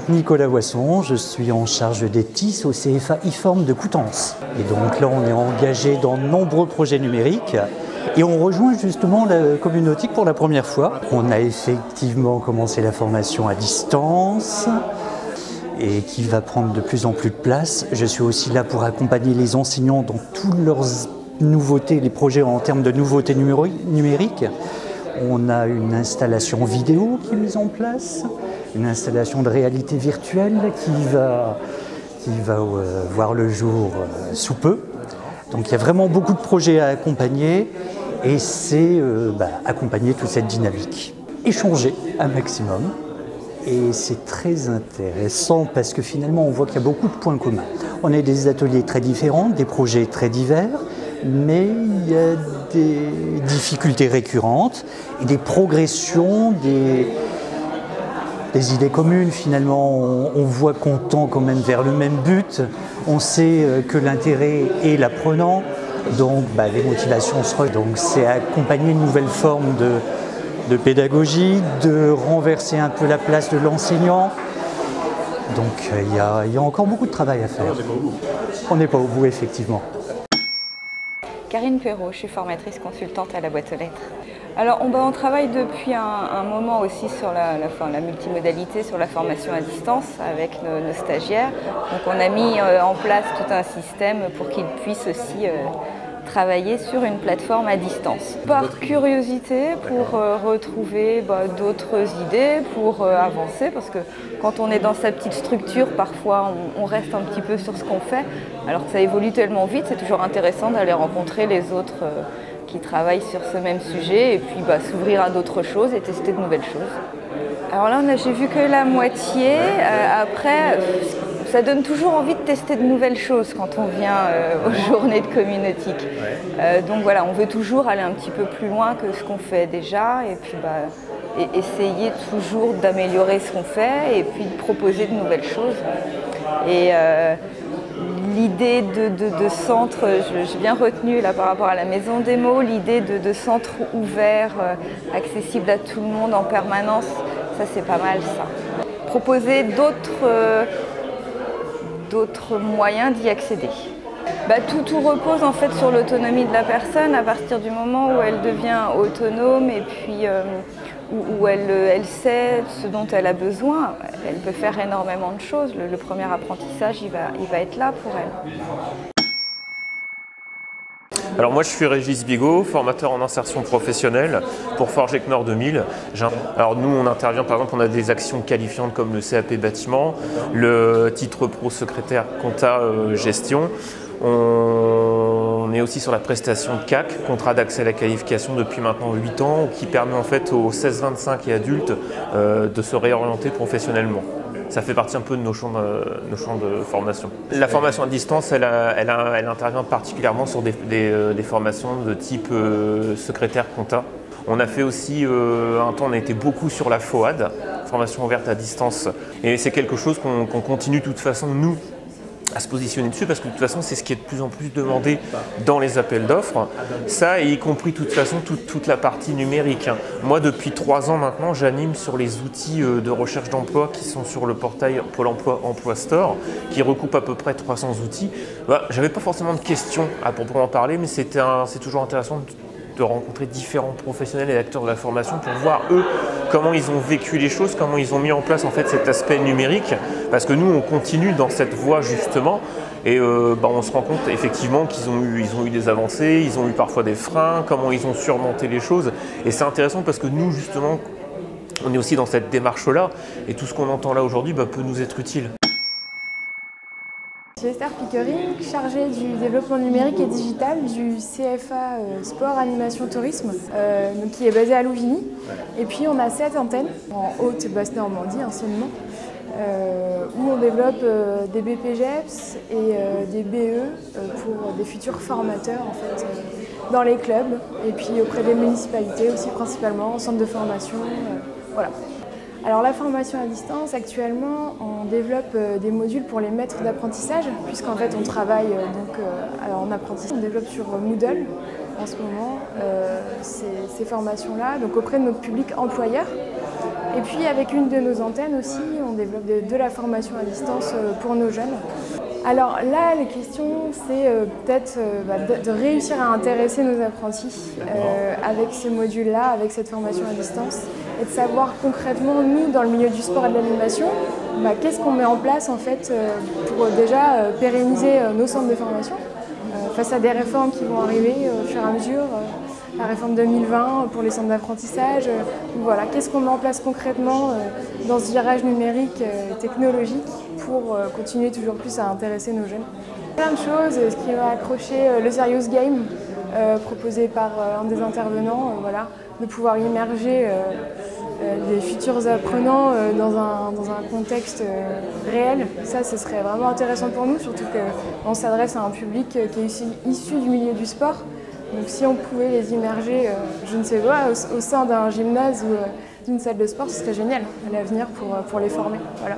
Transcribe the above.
donc Nicolas Boisson, je suis en charge des TIS au CFA IFORM de Coutances. Et donc là, on est engagé dans de nombreux projets numériques et on rejoint justement la communauté pour la première fois. On a effectivement commencé la formation à distance et qui va prendre de plus en plus de place. Je suis aussi là pour accompagner les enseignants dans toutes leurs nouveautés, les projets en termes de nouveautés numériques. On a une installation vidéo qui est mise en place, une installation de réalité virtuelle qui va voir le jour sous peu. Donc il y a vraiment beaucoup de projets à accompagner et c'est accompagner toute cette dynamique. Échanger un maximum et c'est très intéressant parce que finalement on voit qu'il y a beaucoup de points communs. On a des ateliers très différents, des projets très divers, mais il y a des difficultés récurrentes et des progressions, des idées communes. Finalement, on voit qu'on tend quand même vers le même but. On sait que l'intérêt est l'apprenant, donc les motivations se rejoignent. Donc c'est accompagner une nouvelle forme de pédagogie, de renverser un peu la place de l'enseignant. Donc il y a encore beaucoup de travail à faire. On n'est pas au bout, effectivement. Karine Perrault, je suis formatrice consultante à la boîte aux lettres. Alors on travaille depuis un moment aussi sur la multimodalité, sur la formation à distance avec nos stagiaires. Donc on a mis en place tout un système pour qu'ils puissent aussi travailler sur une plateforme à distance. Par curiosité, pour retrouver d'autres idées, pour avancer, parce que quand on est dans sa petite structure, parfois on reste un petit peu sur ce qu'on fait, alors que ça évolue tellement vite, c'est toujours intéressant d'aller rencontrer les autres qui travaillent sur ce même sujet et puis s'ouvrir à d'autres choses et tester de nouvelles choses. Alors là, j'ai vu que la moitié. Après, ça donne toujours envie de tester de nouvelles choses quand on vient aux journées de communautique. Donc voilà, on veut toujours aller un petit peu plus loin que ce qu'on fait déjà et puis essayer toujours d'améliorer ce qu'on fait et puis de proposer de nouvelles choses. Et l'idée de centre, j'ai bien retenu là par rapport à la maison des mots, l'idée de centre ouvert, accessible à tout le monde en permanence, ça c'est pas mal ça. Proposer d'autres moyens d'y accéder. Tout repose en fait sur l'autonomie de la personne à partir du moment où elle devient autonome et puis où elle sait ce dont elle a besoin. Elle peut faire énormément de choses. Le premier apprentissage, il va être là pour elle. Alors moi je suis Régis Bigot, formateur en insertion professionnelle pour Forgec Nord 2000. Alors nous on intervient, par exemple, on a des actions qualifiantes comme le CAP bâtiment, le titre pro secrétaire compta gestion. On est aussi sur la prestation CAC, contrat d'accès à la qualification depuis maintenant 8 ans, qui permet en fait aux 16-25 et adultes de se réorienter professionnellement. Ça fait partie un peu de nos champs de formation. La formation à distance, elle intervient particulièrement sur des formations de type secrétaire compta. On a fait aussi, un temps, on a été beaucoup sur la FOAD, formation ouverte à distance. Et c'est quelque chose qu'on continue de toute façon, nous, à se positionner dessus, parce que de toute façon c'est ce qui est de plus en plus demandé dans les appels d'offres, ça et y compris de toute façon toute la partie numérique. Moi depuis 3 ans maintenant j'anime sur les outils de recherche d'emploi qui sont sur le portail Pôle emploi Emploi Store, qui recoupe à peu près 300 outils. J'avais pas forcément de questions à proprement parler, mais c'est toujours intéressant de rencontrer différents professionnels et acteurs de la formation pour voir eux comment ils ont vécu les choses, comment ils ont mis en place en fait cet aspect numérique, parce que nous on continue dans cette voie justement et on se rend compte effectivement qu'ils ont eu des avancées, ils ont eu parfois des freins, comment ils ont surmonté les choses, et c'est intéressant parce que nous justement on est aussi dans cette démarche là et tout ce qu'on entend là aujourd'hui peut nous être utile. Je suis Esther Pickering, chargée du développement numérique et digital du CFA Sport, Animation, Tourisme, qui est basé à Louvigny. Et puis on a 7 antennes en Haute-Basse-Normandie anciennement, où on développe des BPGEPS et des BE pour des futurs formateurs en fait, dans les clubs et puis auprès des municipalités aussi principalement, en centre de formation, voilà. Alors la formation à distance, actuellement, on développe des modules pour les maîtres d'apprentissage, puisqu'en fait on travaille en apprentissage. On développe sur Moodle en ce moment ces formations-là, donc auprès de notre public employeur. Et puis avec une de nos antennes aussi, on développe de la formation à distance pour nos jeunes. Alors là, les questions, c'est peut-être de réussir à intéresser nos apprentis avec ce module-là, avec cette formation à distance, et de savoir concrètement, nous, dans le milieu du sport et de l'animation, qu'est-ce qu'on met en place en fait pour déjà pérenniser nos centres de formation face à des réformes qui vont arriver au fur et à mesure. La réforme 2020 pour les centres d'apprentissage. Voilà, qu'est-ce qu'on met en place concrètement dans ce virage numérique technologique pour continuer toujours plus à intéresser nos jeunes. Plein de choses, ce qui m'a accroché, le Serious Game proposé par un des intervenants, voilà, de pouvoir immerger les futurs apprenants dans un contexte réel. Ça, ce serait vraiment intéressant pour nous, surtout qu'on s'adresse à un public qui est issu du milieu du sport. Donc si on pouvait les immerger, je ne sais pas, au sein d'un gymnase ou d'une salle de sport, ce serait génial à l'avenir pour les former. Voilà.